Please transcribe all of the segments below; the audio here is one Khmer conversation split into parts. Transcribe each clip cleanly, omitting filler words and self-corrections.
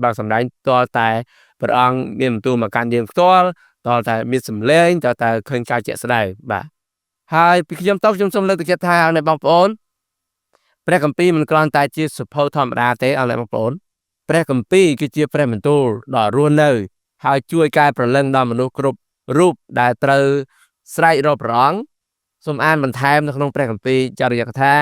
បើសម្ដែងតលតែព្រះអង្គមានបន្ទូលមកកាន់យើងផ្ទាល់តលតែមានសម្លេងតលតែឃើញការជាក់ស្ដែងបាទហើយពីខ្ញុំទៅខ្ញុំសូមលើកទឹកចិត្តថាអ្នកបងប្អូនព្រះគម្ពីរមិនគ្រាន់តែជាសភៅធម្មតាទេអ្នកបងប្អូនព្រះគម្ពីរគឺជាព្រះបន្ទូលដ៏រស់នៅហើយជួយកែប្រលឹងដល់មនុស្សគ្រប់រូបដែលត្រូវស្រែករកព្រះអង្គសូមអានបន្ថែមនៅក្នុងព្រះគម្ពីរចរិយាកថា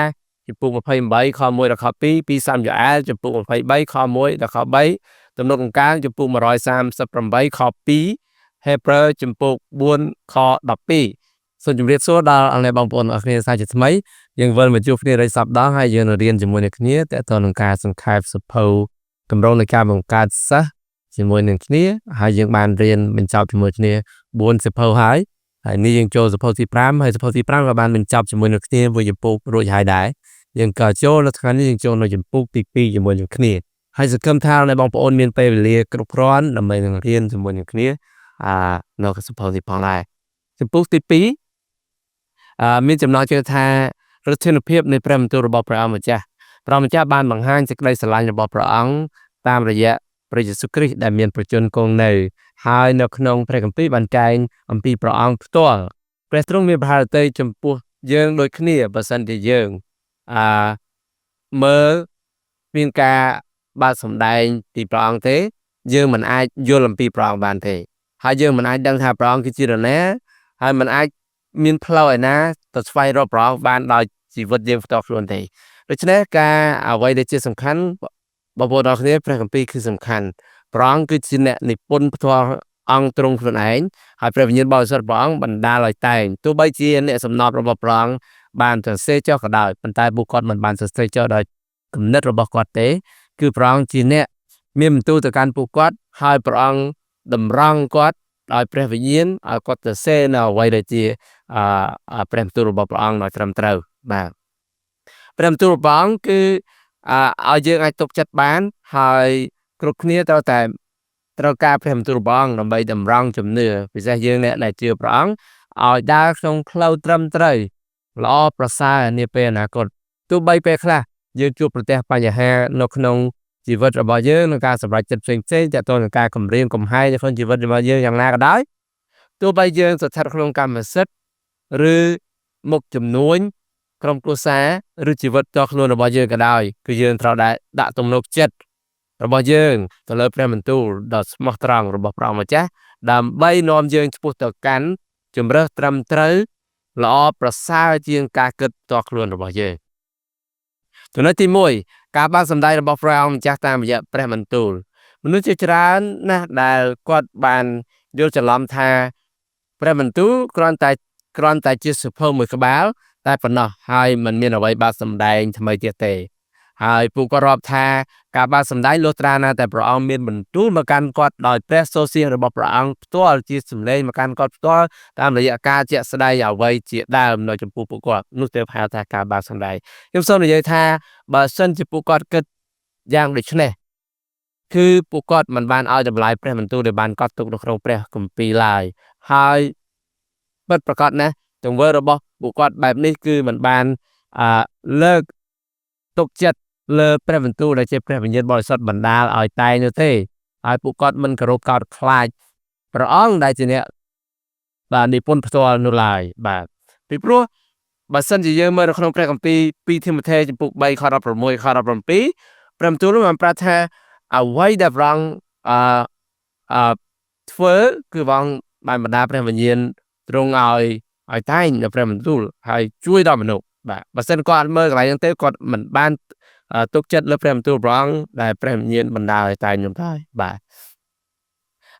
ចំពុក28ខ1ដល់ខ2ពីសាមយូអែលចំពុក23ខ1ដល់ខ3ទំនុកអង្ការចំពុក138ខ2ហេព្រើរចំពុក4ខ12សូមជម្រាបសួរដល់អ្នកបងប្អូនអរគ្នាសាជាថ្មីយើងវិលមកជួបគ្នារាល់សប្តាហ៍ហើយយើងនឹងរៀនជាមួយនឹងគ្នាតើតើនឹងការសង្ខេបសភៅកម្រងនៃការបង្កើតសិស្សជាមួយនឹងគ្នាហើយយើងបានរៀនបញ្ចប់ជាមួយគ្នា4សភៅហើយនេះយើងចូលសភៅទី5ហើយសភៅទី5ក៏បានបញ្ចប់ជាមួយនឹងគ្នាមួយចំពុករួចហើយដែរយើងក៏ចូលនៅថ្ងៃនេះយើងចូលនៅចំពុកទី2ជាមួយនឹងគ្នាហើយសង្ឃឹមថាអ្នកបងប្អូនមានពេលវេលាគ្រប់គ្រាន់ដើម្បីនឹងរៀនជាមួយនឹងគ្នានៅសភៅទីផងដែរចំពុកទី2មានចំណងជើងថាឫទ្ធានុភាពនៃព្រះបន្ទូលរបស់ព្រះអង្គម្ចាស់ព្រះម្ចាស់បានបង្ហាញសេចក្តីស្រឡាញ់របស់ព្រះអង្គតាមរយៈព្រះយេស៊ូវគ្រីស្ទដែលមានប្រជញ្ញគង់នៅហើយនៅក្នុងព្រះគម្ពីរបានចែងអំពីព្រះអង្គផ្ទាល់ព្រះទ្រង់មានប្រហារតីចំពោះយើងដូចគ្នាបើសិនជាយើងមើលមានការបាត់សម្ដែងពីព្រះអង្គទេយើងមិនអាចយល់អំពីព្រះអង្គបានទេហើយយើងមិនអាចដឹងថាព្រះអង្គគឺជានរណាហើយមិនអាចមានផ្លូវឯណាទៅស្វែងរកព្រះអង្គបានដោយជីវិតយើងផ្ទាល់ខ្លួនទេដូច្នេះការអ្វីដែលជាសំខាន់បងប្អូនទាំងគ្នាព្រះគម្ពីរគឺសំខាន់ព្រះអង្គគឺជាអ្នកនិពន្ធផ្ទាល់អង្គទ្រង់ខ្លួនឯងហើយព្រះវិញ្ញាណបរិសុទ្ធព្រះអង្គបណ្ដាលឲ្យតែងទោះបីជាអ្នកសំណត់របស់ព្រះអង្គបានសរសេរចុះក៏ដោយប៉ុន្តែពួកគាត់មិនបានសរសេរចុះដោយគំនិតរបស់គាត់ទេគឺព្រះអង្គជាអ្នកមានបន្ទូលទៅកាន់ពួកគាត់ហើយព្រះអង្គតម្រង់គាត់ដោយព្រះវិញ្ញាណឲ្យគាត់សរសេរនៅអ្វីដែលជាព្រះបន្ទូលរបស់ព្រះអង្គដោយត្រឹមត្រូវបាទព្រះបន្ទូលរបស់ព្រះអង្គគឺឲ្យយើងអាចទុកចិត្តបានហើយគ្រប់គ្នាត្រូវការព្រះបន្ទូលរបស់អង្គដើម្បីតម្រង់ជំនឿពិសេសយើងអ្នកដែលជឿព្រះអង្គឲ្យដើរក្នុងផ្លូវត្រឹមត្រូវល្អប្រសើរនាពេលអនាគតទោះបីពេលខ្លះយើងជួបប្រទះបញ្ហានៅក្នុងជីវិតរបស់យើងក្នុងការសម្រេចចិត្តផ្សេងៗទាក់ទងនឹងការគំរាមកំហែងនៅក្នុងជីវិតរបស់យើងយ៉ាងណាក៏ដោយទោះបីយើងស្ថិតក្នុងកម្មសិទ្ធិឬមុខជំនួញក្រុមគ្រួសារឬជីវិតផ្ទាល់ខ្លួនរបស់យើងក៏ដោយគឺយើងត្រូវដាក់ទំនុកចិត្តរបស់យើងទៅលើព្រះបន្ទូលដ៏ស្មោះត្រង់របស់ព្រះម្ចាស់ដើម្បីនាំយើងឆ្ពោះទៅកាន់ជម្រើសត្រឹមត្រូវល្អប្រសើរជាងការគិតផ្ទាល់ខ្លួនរបស់យើងចំណុចទី1ការបានសម្ដែងរបស់ព្រះអង្គម្ចាស់តាមរយៈព្រះបន្ទូលមនុស្សជាច្រើនណាស់ដែលគាត់បានយល់ច្រឡំថាព្រះបន្ទូលគ្រាន់តែជាសភៅមួយក្បាលតែប៉ុណ្ណោះហើយมันមានអ្វីបានសម្ដែងថ្មីទៀតទេហើយពួកគាត់រាប់ថាការបានសម្ដែងលុះត្រាណាតែព្រះអង្គមានបន្ទូលមកកាន់គាត់ដោយព្រះសូរសៀងរបស់ព្រះអង្គផ្ទាល់ជាសម្លេងមកកាន់គាត់ផ្ទាល់តាមរយៈការជាក់ស្ដែងអ្វីជាដើមនៅចំពោះពួកគាត់នោះទើបហៅថាការបានសម្ដែងខ្ញុំសូមនិយាយថាបើសិនជាពួកគាត់គិតយ៉ាងដូចនេះគឺពួកគាត់មិនបានឲ្យតម្លៃព្រះបន្ទូលដែលបានកត់ទុកនៅក្នុងព្រះគម្ពីរឡើយហើយពិតប្រាកដណាស់ទង្វើរបស់ពួកគាត់បែបនេះគឺមិនបានលើកទុកចិត្តលើព្រះបន្ទូលដែលជាព្រះវិញ្ញាណបរិសុទ្ធបណ្ដាលឲ្យតែងនោះទេហើយពួកគាត់មិនគោរពកោតខ្លាចព្រះអង្គដែលជាអ្នកបាននិពន្ធផ្ទាល់នោះឡើយបាទពីព្រោះបើសិនជាយើងមើលនៅក្នុងព្រះគម្ពីរ2ធីម៉ូថេចំពុក3ខ16ខ17ព្រះបន្ទូលនោះបានប្រាប់ថាអ្វីដែលព្រះអង្គធ្វើគឺព្រះអង្គបានបណ្ដាលព្រះវិញ្ញាណទ្រង់ឲ្យតែងនៅព្រះបន្ទូលហើយជួយដល់មនុស្សបាទបើសិនគាត់អត់មើលកន្លែងហ្នឹងទេគាត់មិនបានទុកចិត្តលើព្រះបន្ទូលព្រះអង្គដែលព្រះវិញ្ញាណបណ្ដាលឲ្យតែងនោះទេបាទ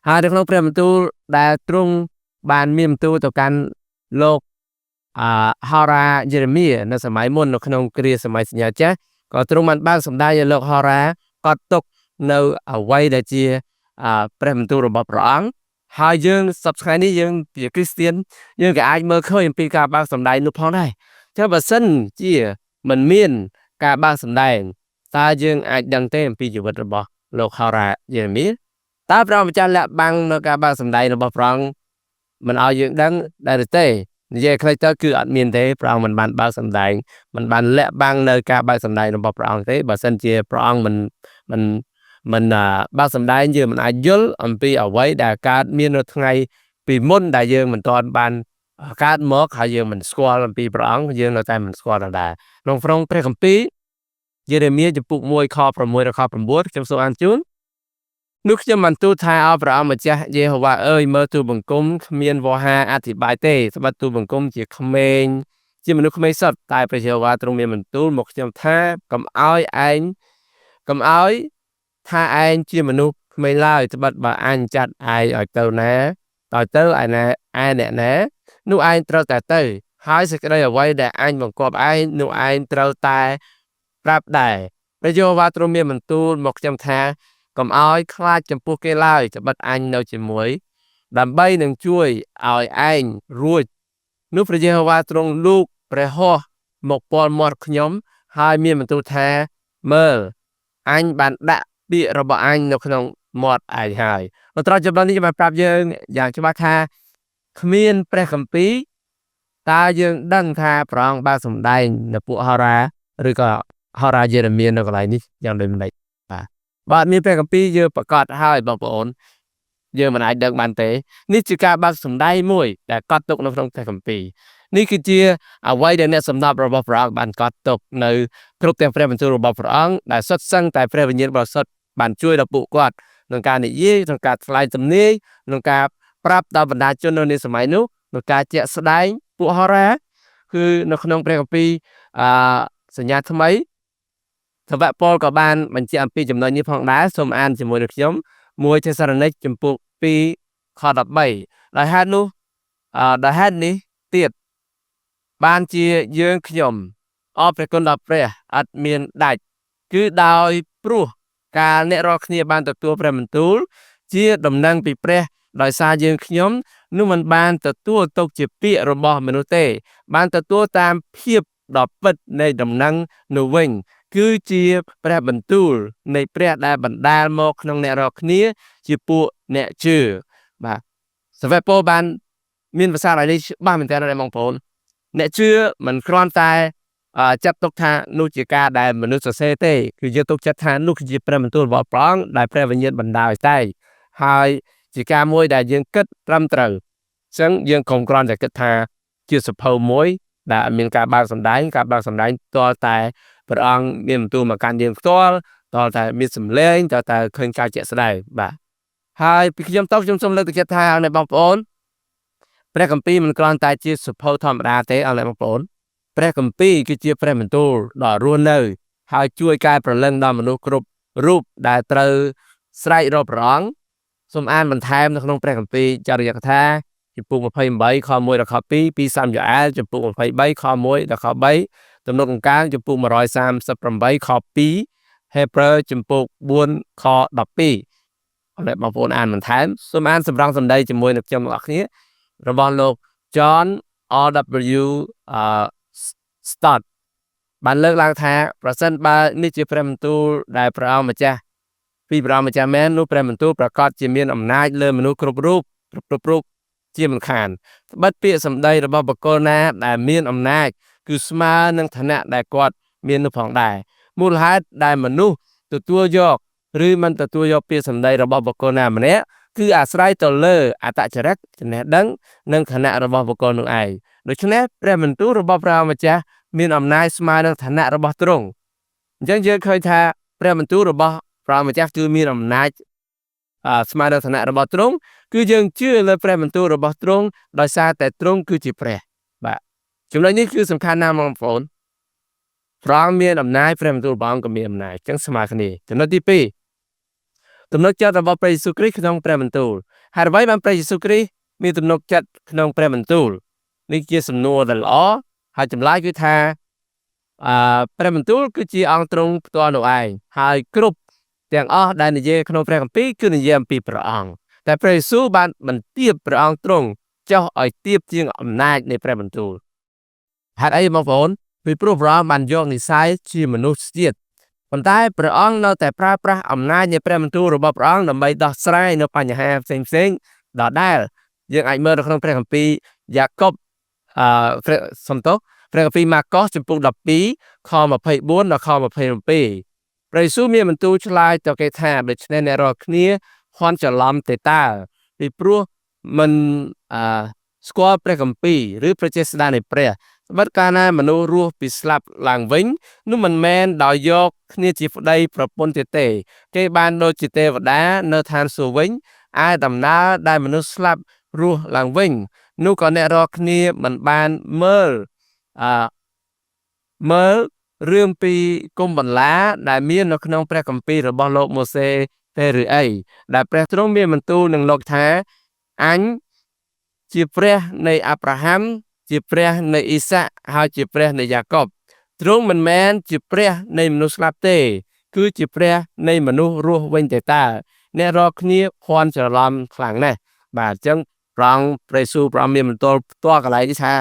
ហើយនៅក្នុងព្រះបន្ទូលដែលទ្រង់បានមានបន្ទូលទៅកាន់លោកហោរាយេរេមៀនៅសម័យមុននៅក្នុងគ្រាសម័យសញ្ញាចាស់ក៏ទ្រង់បានបើកសម្ដែងឲ្យលោកហោរាកត់ទុកនៅអ្វីដែលជាព្រះបន្ទូលរបស់ព្រះអង្គហើយយើងសប្តាហ៍ថ្ងៃនេះយើងជាគ្រីស្ទានយើងក៏អាចមើលឃើញអំពីការបើកសម្ដែងនោះផងដែរតែបើសិនជាមិនមានការបើកសម្ដែងតើយើងអាចដឹងទេអំពីជីវិតរបស់លោកហោរាយេរេមៀតើព្រះម្ចាស់លាក់បាំងនៅការបើកសម្ដែងរបស់ព្រះអង្គមិនឲ្យយើងដឹងដែរទេនិយាយខ្លីទៅគឺអត់មានទេព្រះអង្គមិនបានបើកសម្ដែងមិនបានលាក់បាំងនៅការបើកសម្ដែងរបស់ព្រះអង្គទេបើសិនជាព្រះអង្គ មិនបើកសម្ដែងយើងមិនអាចយល់អំពីអ្វីដែលកើតមាននៅថ្ងៃពីមុនដែលយើងមិនទាន់បានកើតមកហើយយើងមិនស្គាល់អំពីព្រះអង្គយើងនៅតែមិនស្គាល់ដដែលក្នុងក្នុងព្រះគម្ពីរយេរេមៀចំពុក1ខ6ដល់ខ9ខ្ញុំសូមអានជូននោះខ្ញុំបានទូលថាអោព្រះអង្គម្ចាស់យេហូវ៉ាអើយមើលទូលបង្គំគ្មានវោហាអធិប្បាយទេត្បិតទូលបង្គំជាក្មេងជាមនុស្សក្មេងសុទ្ធតែព្រះយេហូវ៉ាទ្រង់មានបន្ទូលមកខ្ញុំថាកុំឲ្យថាឯងជាមនុស្សក្មេងឡើយត្បិតបើអញចាត់ឯងឲ្យទៅណាដល់ទៅឯអ្នកណានោះឯងត្រូវតែទៅហើយសេចក្តីអ្វីដែលអញបង្គាប់ឯងនោះឯងត្រូវតែប្រាប់ដែរព្រះយេហូវ៉ាទ្រង់មានបន្ទូលមកខ្ញុំថាកុំឲ្យខ្លាចចំពោះគេឡើយត្បិតអញនៅជាមួយដើម្បីនឹងជួយឲ្យឯងរួចនោះព្រះយេហូវ៉ាទ្រង់លូកព្រះហស្ថមកពាល់មាត់ខ្ញុំហើយមានបន្ទូលថាមើលអញបានដាក់ពាក្យរបស់អញនៅក្នុងមាត់ឯងហើយបន្តចំណុចនេះបានប្រាប់យើងយ៉ាងច្បាស់ថាគ្មានព្រះគម្ពីរតើយើងដឹងថាព្រះអង្គបានសម្ដែងនៅពួកហោរាឬក៏ហោរាយេរេមៀនៅកន្លែងនេះយ៉ាងដូចម្ដេចបាទមានព្រះគម្ពីរយើងប្រកាសហើយបងប្អូនយើងមិនអាចដឹងបានទេនេះជាការបើកសម្ដែងមួយដែលកត់ទុកនៅក្នុងព្រះគម្ពីរនេះគឺជាអ្វីដែលអ្នកសម្ដាប់របស់ព្រះអង្គបានកត់ទុកនៅគ្រប់ទាំងព្រះបន្ទូលរបស់ព្រះអង្គដែលសុទ្ធសឹងតែព្រះវិញ្ញាណបរិសុទ្ធបានជួយដល់ពួកគាត់ក្នុងការនិយាយក្នុងការថ្លែងទំនាយក្នុងការប្រាប់ដល់បណ្ដាជននៅសម័យនោះក្នុងការជាក់ស្ដែងពួកហោរាគឺនៅក្នុងព្រះគម្ពីរសញ្ញាថ្មីសាវកប៉ុលក៏បានបញ្ជាក់អំពីចំណុចនេះផងដែរសូមអានជាមួយនឹងខ្ញុំ1ទេសាឡូនីកចំពុក2ខ13ដោយហេតុនេះទៀតបានជាយើងខ្ញុំអរព្រះគុណដល់ព្រះអត់មានដាច់គឺដោយព្រោះកាលអ្នករាល់គ្នាបានទទួលព្រះបន្ទូលជាដំណឹងពីព្រះដោយសារយើងខ្ញុំនោះមិនបានទទួលទុកជាពាក្យរបស់មនុស្សទេបានទទួលតាមភាពដ៏ពិតនៃដំណឹងនោះវិញគឺជាព្រះបន្ទូលនៃព្រះដែលបណ្ដាលមកក្នុងអ្នករាល់គ្នាជាពួកអ្នកជឿបាទសាវកប៉ុលបានមានភាសាអង់គ្លេសច្បាស់មែនទែនដែរបងប្អូនអ្នកជឿមិនគ្រាន់តែចាត់ទុកថានោះជាការដែលមនុស្សសរសេរទេគឺយើងទុកចិត្តថានោះគឺជាព្រះបន្ទូលរបស់ព្រះអង្គដែលព្រះវិញ្ញាណបណ្ដាលឲ្យតែហើយជាការមួយដែលយើងគិតត្រឹមត្រូវអញ្ចឹងយើងកុំគ្រាន់តែគិតថាជាសភៅមួយដែលមានការបើកសម្ដែងតលតែព្រះអង្គមានបន្ទូលមកកាន់យើងផ្ទាល់តលតែមានសម្លេងតលតែឃើញការជាក់ស្ដែងបាទហើយពីខ្ញុំសូមលើកទឹកចិត្តថាអ្នកបងប្អូនព្រះគម្ពីរមិនគ្រាន់តែជាសភៅធម្មតាទេអរបងប្អូនព្រះគម្ពីរគឺជាព្រះបន្ទូលដ៏រស់នៅហើយជួយកែប្រលឹងដល់មនុស្សគ្រប់រូបដែលត្រូវស្រែករកព្រះអង្គសូមអានបន្ថែមនៅក្នុងព្រះគម្ពីរចរិយាកថាចំពុក28ខ1ដល់ខ2ពីសាមយូអែលចំពុក23ខ1ដល់ខ3ទំនុកអង្កើងចំពុក138ខ2ហេព្រើរចំពុក4ខ12អរបងប្អូនអានបន្ថែមសូមអានសម្រងសម្ដីជាមួយនឹងខ្ញុំទាំងអស់គ្នារបស់លោក John R.W. Stott បានលើកឡើងថាប្រសិនបើនេះជាព្រះបន្ទូលដែលព្រះអង្គម្ចាស់ពីព្រះអង្គម្ចាស់មែននោះព្រះបន្ទូលប្រកាសជាមានអំណាចលើមនុស្សគ្រប់រូបជាមិនខានត្បិតពាក្យសម្ដីរបស់បុគ្គលណាដែលមានអំណាចគឺស្មើនឹងឋានៈដែលគាត់មាននោះផងដែរមូលហេតុដែលមនុស្សទទួលយកឬមិនទទួលយកពាក្យសម្ដីរបស់បុគ្គលណាម្នាក់គឺអាស្រ័យទៅលើអត្តចរិតចំណេះដឹងនិងឋានៈរបស់បុគ្គលនោះឯងដូច្នេះព្រះបន្ទូលរបស់ព្រះម្ចាស់មានអំណាចស្មើនឹងឋានៈរបស់ទ្រង់អញ្ចឹងយើងឃើញថាព្រះបន្ទូលរបស់ព្រះម្ចាស់គឺមានអំណាចស្មើនឹងឋានៈរបស់ទ្រង់គឺយើងជឿលើព្រះបន្ទូលរបស់ទ្រង់ដោយសារតែទ្រង់គឺជាព្រះបាទចំណុចនេះគឺសំខាន់ណាស់បងប្អូនព្រះអង្គមានអំណាចព្រះបន្ទូលរបស់អង្គក៏មានអំណាចអញ្ចឹងស្មើគ្នាចំណុចទី2ទំនុកចិត្តរបស់ព្រះយេស៊ូវគ្រីស្ទក្នុងព្រះបន្ទូលហេតុអ្វីបានព្រះយេស៊ូវគ្រីស្ទមានទំនុកចិត្តក្នុងព្រះបន្ទូលនេះជាសំណួរដ៏ល្អហើយចម្លើយគឺថាព្រះបន្ទូលគឺជាអង្គទ្រង់ផ្ទាល់នោះឯងហើយគ្រប់ទាំងអស់ដែលនិយាយក្នុងព្រះគម្ពីរគឺនិយាយអំពីព្រះអង្គតែព្រះយេស៊ូវបានបន្ទាបព្រះអង្គទ្រង់ចុះឲ្យទាបជាងអំណាចនៃព្រះបន្ទូលហេតុអីបងប្អូនពីព្រោះព្រះអង្គបានយកនិស្ស័យជាមនុស្សជាតិប៉ុន្តែព្រះអង្គនៅតែប្រើប្រាស់អំណាចនៃព្រះបន្ទូលរបស់ព្រះអង្គដើម្បីដោះស្រាយនៅបញ្ហាផ្សេងៗដដែលយើងអាចមើលនៅក្នុងព្រះគម្ពីរយ៉ាកុបព្រះគម្ពីរម៉ាកុសចំពុក12ខ24ដល់ខ27 ព្រះយេស៊ូវមានបន្ទូលឆ្លើយទៅគេថាដូច្នេះអ្នករាល់គ្នាខន់ច្រឡំទេតើពីព្រោះមិនស្គាល់ព្រះគម្ពីរឬព្រះចេស្តានៃព្រះត្បិតកាលណាមនុស្សរស់ពីស្លាប់ឡើងវិញនោះមិនមែនដោយយកគ្នាជាប្តីប្រពន្ធទៀតទេគេបានដូចជាទេវតានៅឋានសួគ៌វិញឯដំណើរដែលមនុស្សស្លាប់រស់ឡើងវិញនោះក៏អ្នករាល់គ្នាមិនបានមើលរឿងពីគុំបន្លាដែលមាននៅក្នុងព្រះគម្ពីររបស់លោកម៉ូសេទេឬអីដែលព្រះទ្រង់មានបន្ទូលនឹងលោកថាអញជាព្រះនៃអាប់រ៉ាហាំជាព្រះនៃអ៊ីសាក់ហើយជាព្រះនៃយ៉ាកុបទ្រង់មិនមែនជាព្រះនៃមនុស្សស្លាប់ទេគឺជាព្រះនៃមនុស្សរស់វិញទេតើអ្នករាល់គ្នាភ័ន្តច្រឡំខ្លាំងណាស់បាទអញ្ចឹងព្រះយេស៊ូវព្រះអង្គមានបន្ទូលផ្ទាល់កន្លែងនេះថា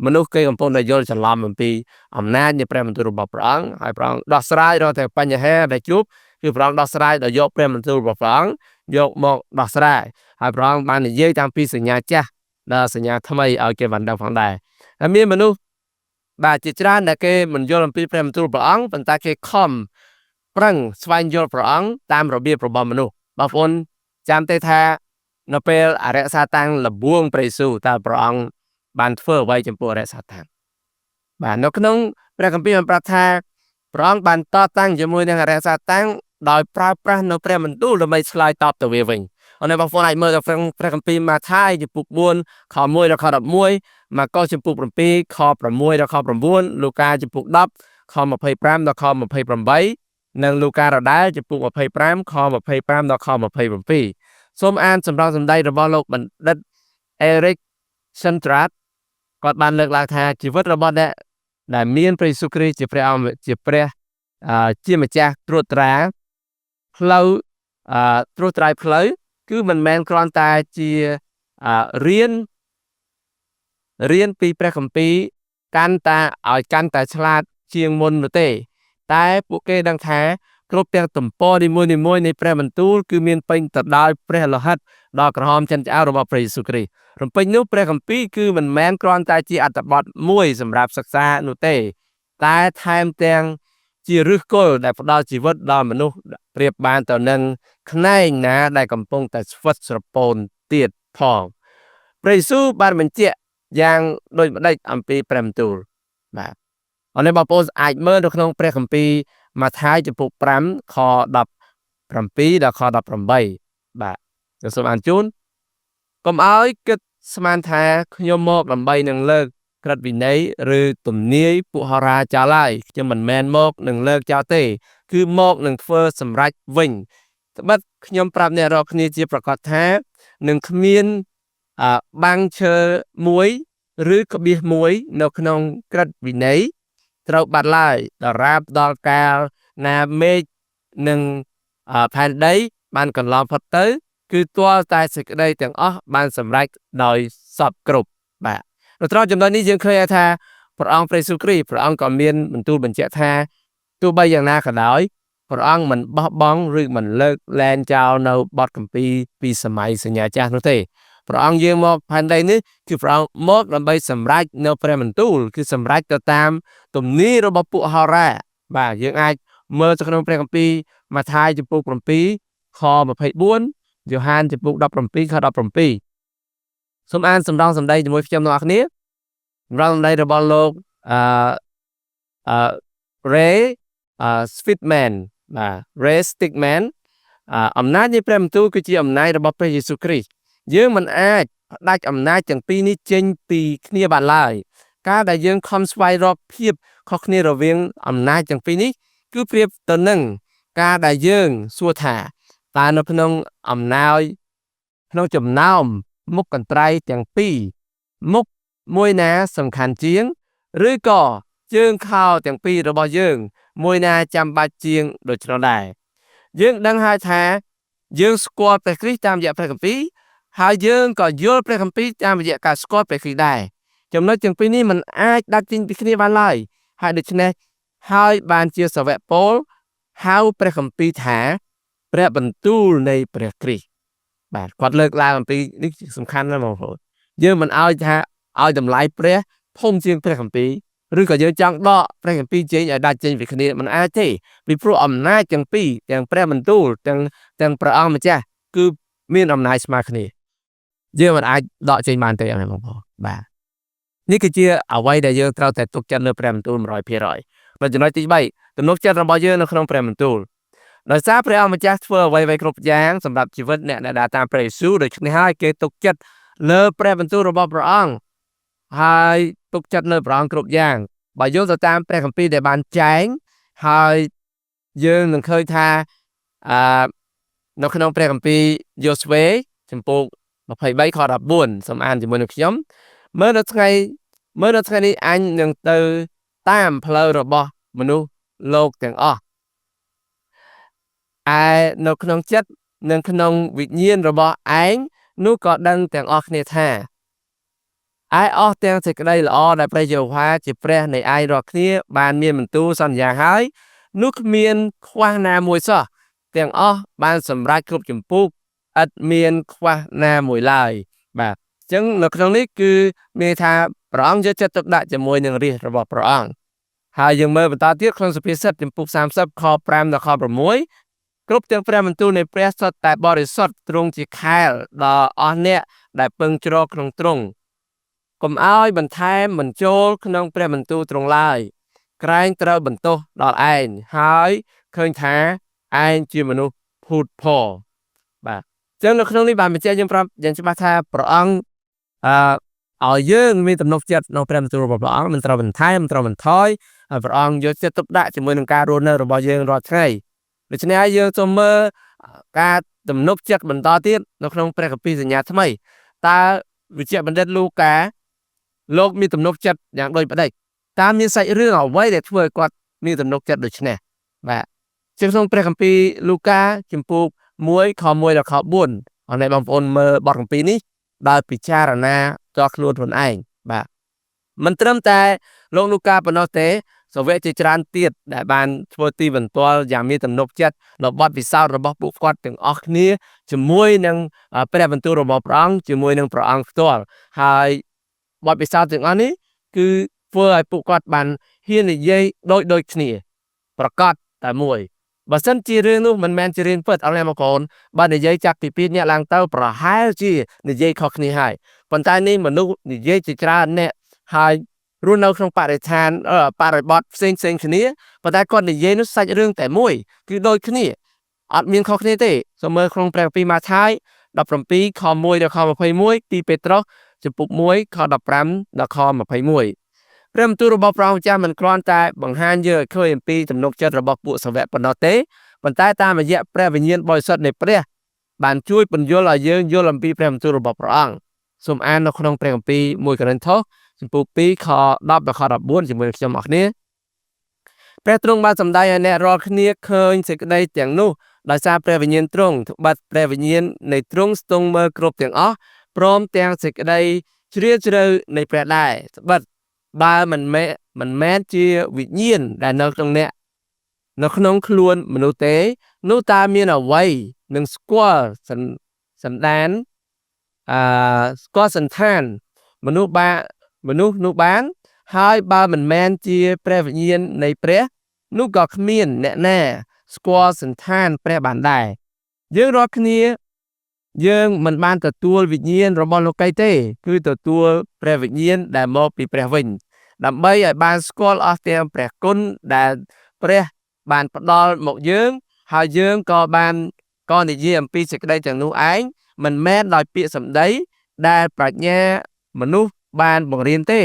មនុស្សគេកំពុងតែយល់ច្រឡំអំពីអំណាចនៃព្រះបន្ទូលរបស់ព្រះអង្គហើយព្រះអង្គដោះស្រាយរាល់តែបញ្ហាដែលជួបគឺព្រះអង្គដោះស្រាយដោយយកព្រះបន្ទូលរបស់ព្រះអង្គយកមកដោះស្រាយហើយព្រះអង្គបាននិយាយតាំងពីសញ្ញាចាស់ដល់សញ្ញាថ្មីឲ្យគេបានដឹងផងដែរហើយមានមនុស្សបាទជាច្រើនដែលគេមិនយល់អំពីព្រះបន្ទូលព្រះអង្គប៉ុន្តែគេខំប្រឹងស្វែងយល់ព្រះអង្គតាមរបៀបរបស់មនុស្សបងប្អូនចាំទេថានៅពេលអរិយសាតាំងលបួងព្រះយេស៊ូវតើព្រះអង្គបានធ្វើអ្វីចំពោះអរិយសាតាំងបាទនៅក្នុងព្រះគម្ពីរបានប្រាប់ថាព្រះអង្គបានតតាំងជាមួយនឹងអរិយសាតាំងដោយប្រើប្រាស់នៅព្រះបន្ទូលដើម្បីឆ្លើយតបទៅវាវិញអរបងប្អូនអាចមើលទៅព្រះគម្ពីរម៉ាថាយចំពុក4ខ1ដល់ខ11ម៉ាកុសចំពុក7ខ6ដល់ខ9លូកាចំពុក10ខ25ដល់ខ28និងលូការដែលចំពុក25ខ25ដល់ខ27សូមអានសម្ដងសម្ដីរបស់លោកបណ្ឌិតអេរិកសិនត្រាតគាត់បានលើកឡើងថាជីវិតរបស់អ្នកដែលមានព្រះយេស៊ូវគ្រីស្ទជាព្រះអង្គជាព្រះជាម្ចាស់ត្រួតត្រាផ្លូវត្រួតត្រាផ្លូវគឺមិនមែនគ្រាន់តែជារៀនពីព្រះគម្ពីរកាន់តែឆ្លាតជាងមុននោះទេតែពួកគេដឹងថាគ្រប់ទាំងទំព័រនីមួយៗនៃព្រះបន្ទូលគឺមានពេញទៅដោយព្រះលោហិតដ៏ក្រហមចិនឆ្អៅរបស់ព្រះយេស៊ូវគ្រីស្ទរំពេញនោះព្រះគម្ពីរគឺមិនមែនគ្រាន់តែជាអត្ថបទមួយសម្រាប់សិក្សានោះទេតែថែមទាំងជាឫសគល់ដែលផ្ដល់ជីវិតដល់មនុស្សប្រៀបបានទៅនឹងខ្នែងណាដែលកំពុងតែស្វិតស្រពោនទៀតផងព្រះយេស៊ូវបានបញ្ជាក់យ៉ាងដូចម្ដេចអំពីព្រះបន្ទូលបាទអរនេះបងប្អូនអាចមើលនៅក្នុងព្រះគម្ពីរម៉ាថាយចំពុក5ខ17ដល់ខ18បាទសូមអានជូនកុំឲ្យគិតស្មានថាខ្ញុំមកដើម្បីនឹងលើកក្រឹតវិន័យឬទំនាយពួកហោរាចោលឡើយខ្ញុំមិនមែនមកនឹងលើកចោលទេគឺមកនឹងធ្វើសម្រេចវិញត្បិតខ្ញុំប្រាប់អ្នករាល់គ្នាជាប្រកាសថានឹងគ្មានបាំងឈើមួយឬក្បៀសមួយនៅក្នុងក្រឹតវិន័យត្រូវបាត់ឡើយដរាបដល់កាលណាមេឃនិងផែនដីបានកន្លងផុតទៅគឺទាល់តែសេចក្តីទាំងអស់បានសម្រេចដោយសពគ្រប់បាទនៅត្រង់ចំណុចនេះយើងឃើញថាព្រះអង្គព្រះយេស៊ូវគ្រីស្ទព្រះអង្គក៏មានបន្ទូលបញ្ជាក់ថាទោះបីយ៉ាងណាក៏ដោយព្រះអង្គមិនបោះបង់ឬមិនលើកលែងចោលនៅបទគម្ពីរពីសម័យសញ្ញាចាស់នោះទេព្រះអង្គយាងមកផែនដីនេះគឺព្រះអង្គមកដើម្បីសម្រេចនៅព្រះបន្ទូលគឺសម្រេចទៅតាមទំនាយរបស់ពួកហោរាបាទយើងអាចមើលទៅក្នុងព្រះគម្ពីរម៉ាថាយចំពុក7ខ24យូហានចំពុក17ខ17សូមអានសម្ដងសម្ដីជាមួយខ្ញុំទាំងអស់គ្នាសម្ដងសម្ដីរបស់លោកRay Sweetman បាទ Ray Stickman អំណាចនៃព្រះបន្ទូលគឺជាអំណាចរបស់ព្រះយេស៊ូវគ្រីស្ទយើងមិនអាចផ្ដាច់អំណាចទាំងពីរនេះចេញពីគ្នាបានឡើយការដែលយើងខំស្វែងរកភាពខុសគ្នារវាងអំណាចទាំងពីរនេះគឺប្រៀបទៅនឹងការដែលយើងសួរថាតើនៅក្នុងក្នុងចំណោមមុខកន្ត្រៃទាំងពីរមុខមួយណាសំខាន់ជាងឬក៏ជើងខោទាំងពីររបស់យើងមួយណាចាំបាច់ជាងដូច្នោះដែរយើងដឹងហើយថាយើងស្គាល់ព្រះគ្រីស្ទតាមរយៈព្រះគម្ពីរហើយយើងក៏យល់ព្រះគម្ពីរតាមរយៈការស្គាល់ព្រះគ្រីស្ទដែរចំណុចទាំងពីរនេះมันអាចដាច់ចេញពីគ្នាបានឡើយហើយដូច្នេះហើយបានជាសាវកប៉ូលហៅព្រះគម្ពីរថាព្រះបន្ទូលនៃព្រះគ្រីស្ទបាទគាត់លើកឡើងអំពីនេះសំខាន់ណាស់បងប្អូនយើងមិនឲ្យថាឲ្យតម្លៃព្រះធំជាងព្រះគម្ពីរ ឬក៏យើងចង់ដកព្រះគម្ពីរចេញឲ្យដាច់ចេញពីគ្នាមិនអាចទេពីព្រោះអំណាចទាំងពីរទាំងព្រះបន្ទូលទាំងព្រះអង្គម្ចាស់គឺមានអំណាចស្មើគ្នាយើងមិនអាចដកចេញបានទេបងប្អូនបាទនេះគឺជាអ្វីដែលយើងត្រូវតែទុកចិត្តលើព្រះបន្ទូល 100% ចំណុចទី3ទំនុកចិត្តរបស់យើងនៅក្នុងព្រះបន្ទូលដោយសារព្រះអង្គម្ចាស់ធ្វើអ្វីៗគ្រប់យ៉ាងសម្រាប់ជីវិតអ្នកដែលដើរតាមព្រះយេស៊ូវដូច្នេះហើយគេទុកចិត្តលើព្រះបន្ទូលរបស់ព្រះអង្គហើយទុកចិត្តលើព្រះអង្គគ្រប់យ៉ាងបើយើងទៅតាមព្រះគម្ពីរដែលបានចែងហើយយើងនឹងឃើញថានៅក្នុងព្រះគម្ពីរយ៉ូស្វេចំពោះ23ខ14សូមអានជាមួយនឹងខ្ញុំមើលនៅថ្ងៃនេះអញនឹងទៅតាមផ្លូវរបស់មនុស្សលោកទាំងអស់ឯនៅក្នុងចិត្តនិងក្នុងវិញ្ញាណរបស់ឯងនោះក៏ដឹងទាំងអស់គ្នាថាឯអស់ទាំងសេចក្តីល្អដែលព្រះយេហូវ៉ាជាព្រះនៃឯងរាល់គ្នាបានមានបន្ទូលសន្យាហើយនោះគ្មានខ្វះណាមួយសោះទាំងអស់បានសម្រេចគ្រប់ចម្ពោះឥតមានខ្វះណាមួយឡើយបាទអញ្ចឹងនៅក្នុងនេះគឺមានថាព្រះអង្គយកចិត្តទុកដាក់ជាមួយនឹងរាជរបស់ព្រះអង្គហើយយើងមើលបន្តទៀតក្នុងសុភាសិតចំពុក30ខ5ដល់ខ6គ្រប់ទាំងព្រះបន្ទូលនៃព្រះសុទ្ធតែបរិសុទ្ធទ្រង់ជាខែលដល់អស់អ្នកដែលពឹងជ្រកក្នុងទ្រង់កុំឲ្យបន្ថែមបញ្ចូលក្នុងព្រះបន្ទូលទ្រង់ឡើយក្រែងត្រូវបន្ទោសដល់ឯងហើយឃើញថាឯងជាមនុស្សភូតផលបាទអញ្ចឹងនៅក្នុងនេះបានបញ្ជាក់យើងប្រាប់យ៉ាងច្បាស់ថាព្រះអង្គឲ្យយើងមានទំនុកចិត្តនៅព្រះបន្ទូលរបស់ព្រះអង្គមិនត្រូវបន្ថែមមិនត្រូវបន្ថយហើយព្រះអង្គយកចិត្តទុកដាក់ជាមួយនឹងការរស់នៅរបស់យើងរាល់ថ្ងៃដូច្នេះហើយយើងសូមមើលការទំនុកចិត្តបន្តទៀតនៅក្នុងព្រះគម្ពីរសញ្ញាថ្មីតើវិជ្ជបណ្ឌិតលូកាលោកមានទំនុកចិត្តយ៉ាងដូចម្ដេចតើមានសាច់រឿងអ្វីដែលធ្វើឲ្យគាត់មានទំនុកចិត្តដូច្នេះបាទជាក្នុងព្រះគម្ពីរលូកាចំពោះ1ខ1ដល់ខ4អរអ្នកបងប្អូនមើលបទគម្ពីរនេះដោយពិចារណាផ្ទាល់ខ្លួនខ្លួនឯងបាទមិនត្រឹមតែលោកលូកាប៉ុណ្ណោះទេសាវកជាច្រើនទៀតដែលបានធ្វើទីបន្ទាល់យ៉ាងមានទំនុកចិត្តនៅបទពិសោធន៍របស់ពួកគាត់ទាំងអស់គ្នាជាមួយនឹងព្រះបន្ទូលរបស់ព្រះអង្គជាមួយនឹងព្រះអង្គផ្ទាល់ហើយបទពិសោធន៍ទាំងអស់នេះគឺធ្វើឲ្យពួកគាត់បានហ៊ាននិយាយដូចគ្នាប្រកាសតែមួយបើសិនជារឿងនោះមិនមែនជារឿងពិតអរអ្នកបងប្អូនបើនិយាយចាក់ពី2អ្នកឡើងទៅប្រហែលជានិយាយខុសគ្នាហើយប៉ុន្តែនេះមនុស្សនិយាយជាច្រើនអ្នកហើយរស់នៅក្នុងបរិស្ថានបរិបទផ្សេងគ្នាប៉ុន្តែគាត់និយាយនោះសាច់រឿងតែមួយគឺដូចគ្នាអត់មានខុសគ្នាទេសូមមើលក្នុងព្រះគម្ពីរម៉ាថាយ17ខ1ដល់ខ21ទីពេត្រុសចំពុក1ខ15ដល់ខ21ព្រះបន្ទូលរបស់ព្រះអង្គម្ចាស់មិនគ្រាន់តែបង្ហាញយើងឲ្យឃើញអំពីទំនុកចិត្តរបស់ពួកសាវកប៉ុណ្ណោះទេប៉ុន្តែតាមរយៈព្រះវិញ្ញាណបរិសុទ្ធនៃព្រះបានជួយពន្យល់ឲ្យយើងយល់អំពីព្រះបន្ទូលរបស់ព្រះអង្គសូមអាននៅក្នុងព្រះគម្ពីរ1កូរិនថូសចំពោះ2ខ10ដល់ខ14ជាមួយខ្ញុំអរគ្នាព្រះទ្រង់បានសម្ដែងឲ្យអ្នករាល់គ្នាឃើញសេចក្តីទាំងនោះដោយសារព្រះវិញ្ញាណទ្រង់ត្បិតព្រះវិញ្ញាណនៃទ្រង់ស្ទង់មើលគ្រប់ទាំងអស់ព្រមទាំងសេចក្តីជ្រាលជ្រៅនៃព្រះដែរត្បិតបើមិនមែនជាវិញ្ញាណដែលនៅក្នុងអ្នកនៅក្នុងខ្លួនមនុស្សទេនោះតើមានអ្វីនឹងស្គាល់សន្តានស្គាល់សន្តានមនុស្សនោះបានហើយបើមិនមែនជាព្រះវិញ្ញាណនៃព្រះនោះក៏គ្មានអ្នកណាស្គាល់សន្តានព្រះបានដែរយើងរាល់គ្នាយើងមិនបានទទួលវិញ្ញាណរបស់លោកីទេគឺទទួលព្រះវិញ្ញាណដែលមកពីព្រះវិញដើម្បីឲ្យបានស្គាល់អស់ទាំងព្រះគុណដែលព្រះបានផ្ដល់មកយើងហើយយើងក៏និយាយអំពីសេចក្តីទាំងនោះឯងមិនមែនដោយពាក្យសម្ដីដែលប្រាជ្ញាមនុស្សបានបង្រៀនទេ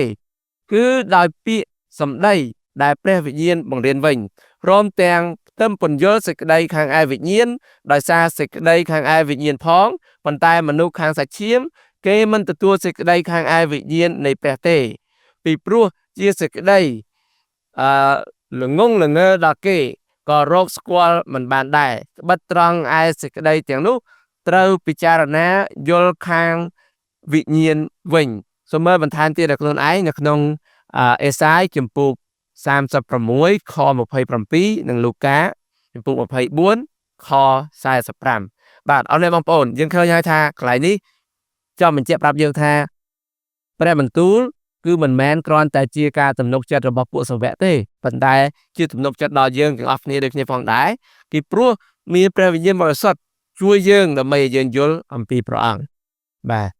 គឺដោយពាក្យសម្ដីដែលព្រះវិញ្ញាណបង្រៀនវិញព្រមទាំងផ្ទឹមពន្យល់សេចក្តីខាងឯវិញ្ញាណដោយសារសេចក្តីខាងឯវិញ្ញាណផងប៉ុន្តែមនុស្សខាងសាច់ឈាមគេមិនទទួលសេចក្តីខាងឯវិញ្ញាណនៃព្រះទេពីព្រោះជាសេចក្តីល្ងងល្ងើដល់គេក៏រកស្គាល់មិនបានដែរត្បិតត្រង់ឯសេចក្តីទាំងនោះត្រូវពិចារណាយល់ខាងវិញ្ញាណវិញសូមមើលបន្ថែមទៀតដល់ខ្លួនឯងនៅក្នុងអេសាយចំពោះ36ខ27និងលូកាចំពោះ24ខ45បាទអរអ្នកបងប្អូនយើងឃើញហើយថាកន្លែងនេះចង់បញ្ជាក់ប្រាប់យើងថាព្រះបន្ទូល គឺមិនមែនគ្រាន់តែជាការទំនុកចិត្តរបស់ពួកសាវកទេប៉ុន្តែជាទំនុកចិត្តដល់យើងទាំងអស់គ្នាដូចគ្នាផងដែរពីព្រោះមានព្រះវិញ្ញាណបរិសុទ្ធជួយយើងដើម្បីឲ្យយើងយល់អំពីព្រះអង្គបាទ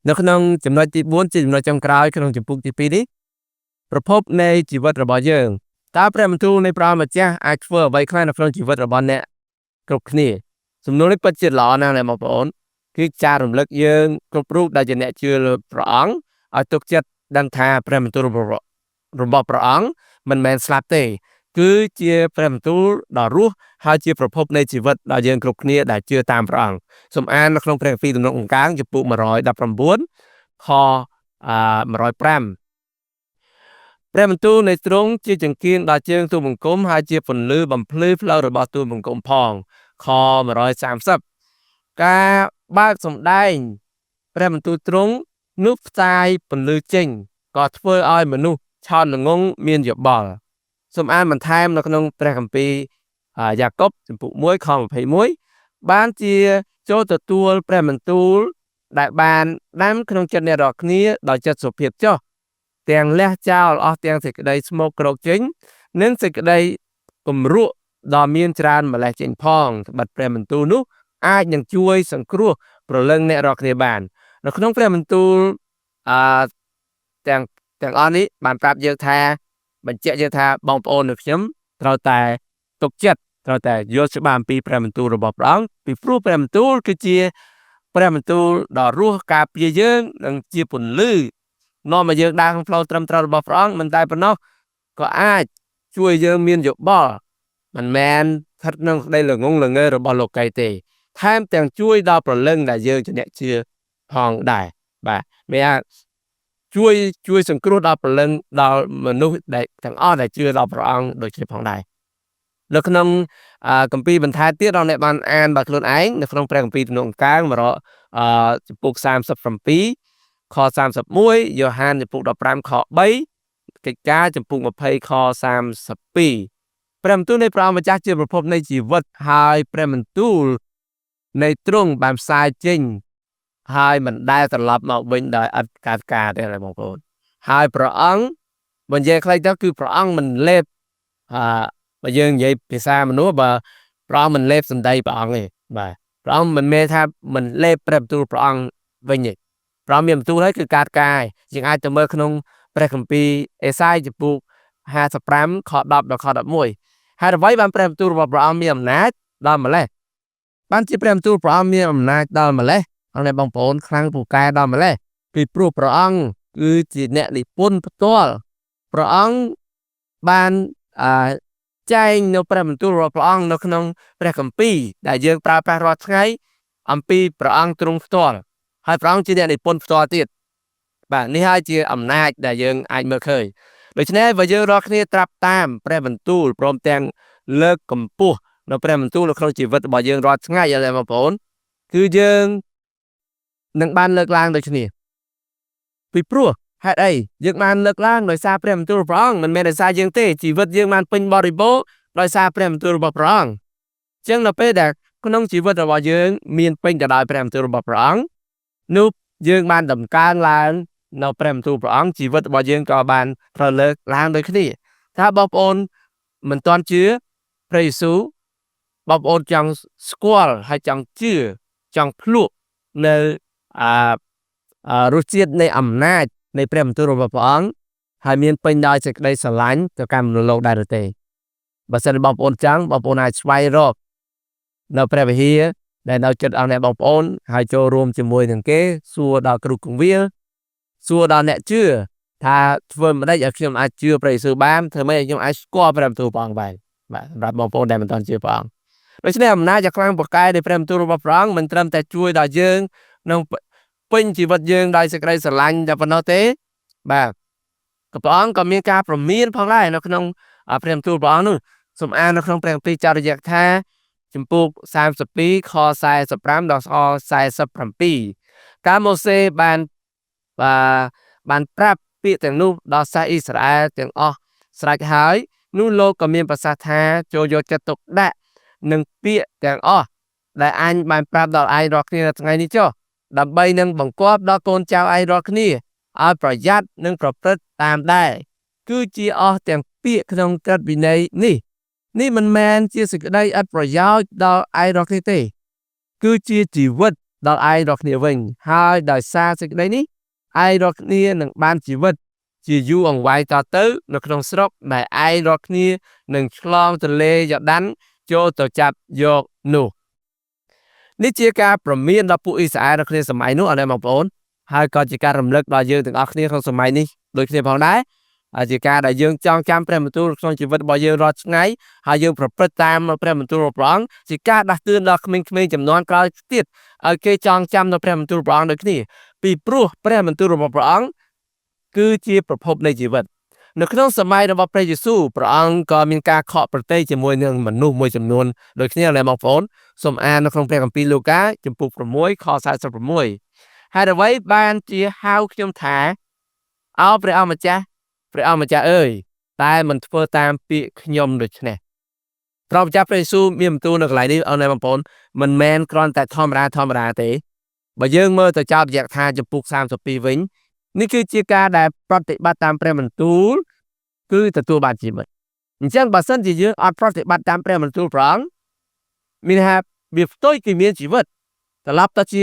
នៅក្នុងចំណុចទី4ជាចំណុចចុងក្រោយក្នុងជំពូកទី2នេះប្រភពនៃជីវិតរបស់យើងតើព្រះបន្ទូលនៃព្រះម្ចាស់អាចធ្វើអ្វីខ្លះនៅក្នុងជីវិតរបស់អ្នកគ្រប់គ្នាសំណួរនេះពិតជាល្អណាស់ណាបងប្អូនគឺចាររំលឹកយើងគ្រប់រូបដែលជាអ្នកជឿលើព្រះអង្គឲ្យទុកចិត្តដឹងថាព្រះបន្ទូលរបស់ព្រះអង្គមិនមែនស្លាប់ទេគឺជាព្រះបន្ទូលដ៏រស់ហើយជាប្រភពនៃជីវិតដល់យើងគ្រប់គ្នាដែលជឿតាមព្រះអង្គសូមអាននៅក្នុងព្រះគម្ពីរទំនុកបង្កើងចំពោះ119ខ105ព្រះបន្ទូលនៃទ្រង់ជាចង្កៀងដល់ជើងទូលបង្គំហើយជាពន្លឺបំភ្លឺផ្លូវរបស់ទូលបង្គំផងខ130ការបើកសម្ដែងព្រះបន្ទូលទ្រង់នោះផ្សាយពន្លឺចេញក៏ធ្វើឲ្យមនុស្សឆោតល្ងង់មានយោបល់សូមអានបន្ថែមនៅក្នុងព្រះគម្ពីរយ៉ាកុបចំពុក1ខ21បានជាចូលទទួលព្រះបន្ទូលដែលបានដាំក្នុងចិត្តអ្នករាល់គ្នាដោយចិត្តសុភាពចុះទាំងលះចោលអស់ទាំងសេចក្តីស្មោកគ្រោកចេញនិងសេចក្តីគំរក់ដ៏មានច្រើនម្លេះចេញផងត្បិតព្រះបន្ទូលនោះអាចនឹងជួយសង្គ្រោះប្រលឹងអ្នករាល់គ្នាបាននៅក្នុងព្រះបន្ទូលទាំងអស់នេះបានប្រាប់យើងថាបញ្ជាក់យើងថាបងប្អូននិងខ្ញុំត្រូវតែទុកចិត្តត្រូវតែយល់ច្បាស់អំពីព្រះបន្ទូលរបស់ព្រះអង្គពីព្រោះព្រះបន្ទូលគឺជាព្រះបន្ទូលដ៏រស់ការពារយើងនិងជាពន្លឺនាំឲ្យយើងដើរក្នុងផ្លូវត្រឹមត្រូវរបស់ព្រះអង្គមិនតែប៉ុណ្ណោះក៏អាចជួយយើងមានយោបល់មិនមែនស្ថិតក្នុងក្តីល្ងងល្ងើរបស់លោកីទេថែមទាំងជួយដល់ប្រលឹងដែលយើងជាអ្នកជឿផងដែរបាទមានអាចជួយសង្គ្រោះដល់ប្រលឹងដល់មនុស្សដែលទាំងអស់ដែលជឿដល់ព្រះអង្គដូចគ្នាផងដែរនៅក្នុងគម្ពីរបន្ថែមទៀតដល់អ្នកបានអានដោយខ្លួនឯងនៅក្នុងព្រះគម្ពីរទំនុកបង្កើងចំពុក37ខ31យ៉ូហានចំពុក15ខ3កិច្ចការចំពុក20ខ32ព្រះបន្ទូលនៃព្រះម្ចាស់ជាប្រភពនៃជីវិតហើយព្រះបន្ទូលនៃទ្រង់បានផ្សាយចេញហើយមិនដែលត្រឡប់មកវិញដោយឥតកើតការទេបងប្អូនហើយព្រះអង្គបើនិយាយខ្លីទៅគឺព្រះអង្គមិនលេបបើយើងនិយាយភាសាមនុស្សបើព្រះអង្គមិនលេបសម្ដីព្រះអង្គទេបាទព្រះអង្គមិនមែនថាមិនលេបព្រះបន្ទូលព្រះអង្គវិញទេព្រះអង្គមានបន្ទូលហើយគឺកើតការយើងអាចទៅមើលក្នុងព្រះគម្ពីរអេសាយចំពុក55ខ10ដល់ខ11ហើយអ្វីបានព្រះបន្ទូលរបស់ព្រះអង្គមានអំណាចដល់ម្លេះបានជាព្រះបន្ទូលព្រះអង្គមានអំណាចដល់ម្លេះហើយបងប្អូនខ្លាំងពូកែដល់ម្លេះពីព្រោះព្រះអង្គគឺជាអ្នកនិពន្ធផ្ទាល់ព្រះអង្គបានចែងនៅព្រះបន្ទូលរបស់ព្រះអង្គនៅក្នុងព្រះគម្ពីរដែលយើងប្រើប្រាស់រាល់ថ្ងៃអំពីព្រះអង្គទ្រង់ផ្ទាល់ហើយព្រះអង្គជាអ្នកនិពន្ធផ្ទាល់ទៀតបាទនេះហើយជាអំណាចដែលយើងអាចមើលឃើញដូច្នេះបើយើងរាល់គ្នាត្រាប់តាមព្រះបន្ទូលព្រមទាំងលើកកម្ពស់នៅព្រះបន្ទូលនៅក្នុងជីវិតរបស់យើងរាល់ថ្ងៃហើយបងប្អូនគឺយើងនឹងបានលើកឡើងដូចគ្នាពីព្រោះហេតុអីយើងបានលើកឡើងដោយសារព្រះបន្ទូលរបស់ព្រះអង្គមិនមែនដោយសារយើងទេជីវិតយើងបានពេញបរិបូរណ៍ដោយសារព្រះបន្ទូលរបស់ព្រះអង្គអញ្ចឹងនៅពេលដែលក្នុងជីវិតរបស់យើងមានពេញទៅដោយព្រះបន្ទូលរបស់ព្រះអង្គនោះយើងបានតម្កើងឡើងនៅព្រះបន្ទូលព្រះអង្គជីវិតរបស់យើងក៏បានត្រូវលើកឡើងដូចគ្នាថាបងប្អូនមិនទាន់ជឿព្រះយេស៊ូវបងប្អូនចង់ស្គាល់ហើយចង់ជឿចង់ភ្លក់នៅរសជាតិនៃអំណាចនៃព្រះបន្ទូលរបស់ព្រះអង្គហើយមានពេញដោយសេចក្តីស្រឡាញ់ទៅកាន់មនុស្សលោកដែរឬទេបើសិនបងប្អូនចង់បងប្អូនអាចស្វែងរកនៅព្រះវិហារដែលនៅជិតអង្គអ្នកបងប្អូនហើយចូលរួមជាមួយនឹងគេសួរដល់គ្រូគង្វាលសួរដល់អ្នកជឿថាធ្វើមិនដេចឲ្យខ្ញុំអាចជឿព្រះយេស៊ូវបានធ្វើម៉េចឲ្យខ្ញុំអាចស្គាល់ព្រះបន្ទូលព្រះអង្គបានបាទសម្រាប់បងប្អូនដែលមិនទាន់ជឿព្រះអង្គដូច្នេះអំណាចយ៉ាងខ្លាំងពូកែនៃព្រះបន្ទូលរបស់ព្រះអង្គមិនត្រឹមតែជួយដល់យើងក្នុងពេញជីវិតយើងដោយសេចក្តីស្រឡាញ់តែប៉ុណ្ណោះទេបាទក៏ព្រះអង្គក៏មានការព្រមានផងដែរនៅក្នុងព្រះបន្ទូលព្រះអង្គនោះសូមអាននៅក្នុងព្រះគម្ពីរចរិយាថាចំពុក32ខ45ដល់ខ47កាលម៉ូសេបានប្រាប់ពាក្យទាំងនោះដល់សាសអ៊ីស្រាអែលទាំងអស់ស្រេចហើយនោះលោកក៏មានប្រសាសន៍ថាចូលយកចិត្តទុកដាក់នឹងពាក្យទាំងអស់ដែលអញបានប្រាប់ដល់ឯងរាល់គ្នានៅថ្ងៃនេះចុះដើម្បីនឹងបង្គាប់ដល់កូនចៅឯងរាល់គ្នា ឲ្យប្រយ័ត្ននិងប្រព្រឹត្តតាមដែរគឺជាអស់ទាំងពាក្យក្នុងក្រឹត្យវិន័យនេះមិនមែនជាសេចក្តីឥតប្រយោជន៍ដល់ឯងរាល់គ្នាទេគឺជាជីវិតដល់ឯងរាល់គ្នាវិញហើយដោយសារសេចក្តីនេះឯងរាល់គ្នានឹងបានជីវិតជាយូរអង្វែងតទៅនៅក្នុងស្រុកដែលឯងរាល់គ្នានឹងឆ្លងទន្លេយ៉ូដានចូលទៅចាប់យកនោះនេះជាការប្រមានដល់ពួកអ៊ីស្រាអែលនៅគ្នាសម័យនោះអរបងប្អូនហើយក៏ជាការរំលឹកដល់យើងទាំងអស់គ្នាក្នុងសម័យនេះដូចគ្នាផងដែរជាការដែលយើងចងចាំព្រះបន្ទូលក្នុងជីវិតរបស់យើងរាល់ថ្ងៃហើយយើងប្រព្រឹត្តតាមព្រះបន្ទូលរបស់ព្រះអង្គជាការដាស់តឿនដល់ក្មេងៗចំនួនក្រោយទៀតឲ្យគេចងចាំនៅព្រះបន្ទូលព្រះអង្គដូចគ្នាពីព្រោះព្រះបន្ទូលរបស់ព្រះអង្គគឺជាប្រភពនៃជីវិតនៅក្នុងសម័យរបស់ព្រះយេស៊ូវព្រះអង្គក៏មានការខកប្រទៃជាមួយនឹងមនុស្សមួយចំនួនដូចគ្នាដែរបងប្អូនសូមអាននៅក្នុងព្រះគម្ពីរលូកាជំពូក6ខ46ហេតុអ្វីបានជាហៅខ្ញុំថាអោព្រះអង្គម្ចាស់អើយតែមិនធ្វើតាមពាក្យខ្ញុំដូច្នេះព្រះម្ចាស់ព្រះយេស៊ូវមានបន្ទូលនៅកន្លែងនេះអូនបងប្អូនមិនមែនគ្រាន់តែធម្មតាទេបើយើងមើលទៅចោទយក្ខថាជំពូក32វិញនេះគឺជាការដែលប្រតិបត្តិតាមព្រះបន្ទូលគឺទទួលបានជីវិតអញ្ចឹងបើសិនជាយើងអត់ប្រតិបត្តិតាមព្រះបន្ទូលព្រះអង្គមានថាវាផ្ទុយពីមានជីវិតត្រឡប់ទៅជា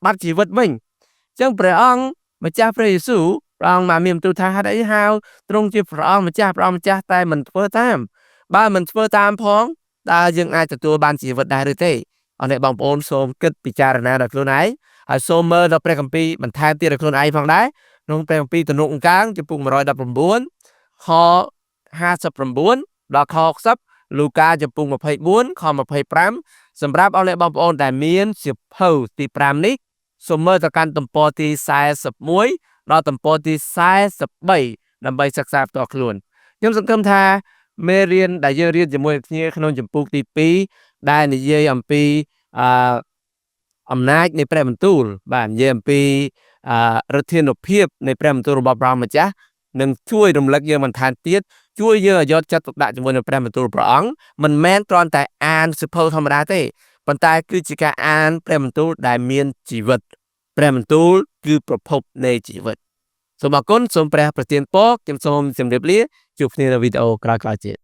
បាត់ជីវិតវិញអញ្ចឹងព្រះអង្គម្ចាស់ព្រះយេស៊ូវព្រះអង្គបានមានបន្ទូលថាហេតុអីហៅទ្រង់ជាព្រះអង្គម្ចាស់តែមិនធ្វើតាមបើមិនធ្វើតាមផងតើយើងអាចទទួលបានជីវិតដែរឬទេអរអ្នកបងប្អូនសូមគិតពិចារណាដល់ខ្លួនឯងហើយសូមមើលដល់ព្រះគម្ពីរបន្ថែមទៀតដល់ខ្លួនឯងផងដែរក្នុងព្រះគម្ពីរទំនុកអង្កើងជំពូក119ខ59ដល់ខ60លូកាជំពូក24ខ25សម្រាប់អស់អ្នកបងប្អូនដែលមានសៀវភៅទី5នេះសូមមើលទៅកាន់ទំព័រទី41ដល់ទំព័រទី43ដើម្បីសិក្សាផ្ទាល់ខ្លួនខ្ញុំសង្ឃឹមថាមេរៀនដែលយើងរៀនជាមួយគ្នាក្នុងជំពូកទី2ដែលនិយាយអំពីអំណាចនៃព្រះបន្ទូលបាទនិយាយអំពីឫទ្ធានុភាពនៃព្រះបន្ទូលរបស់ព្រះម្ចាស់នឹងជួយរំលឹកយើងបន្ថែមទៀតជួយយើងឲ្យយកចិត្តទុកដាក់ជាមួយនឹងព្រះបន្ទូលព្រះអង្គមិនមែនគ្រាន់តែអានសៀវភៅធម្មតាទេប៉ុន្តែគឺជាការអានព្រះបន្ទូលដែលមានជីវិតព្រះបន្ទូលគឺប្រភពនៃជីវិតសូមអរគុណសូមព្រះប្រទានពរខ្ញុំសូមជម្រាបលាជួបគ្នានៅវីដេអូក្រោយៗទៀត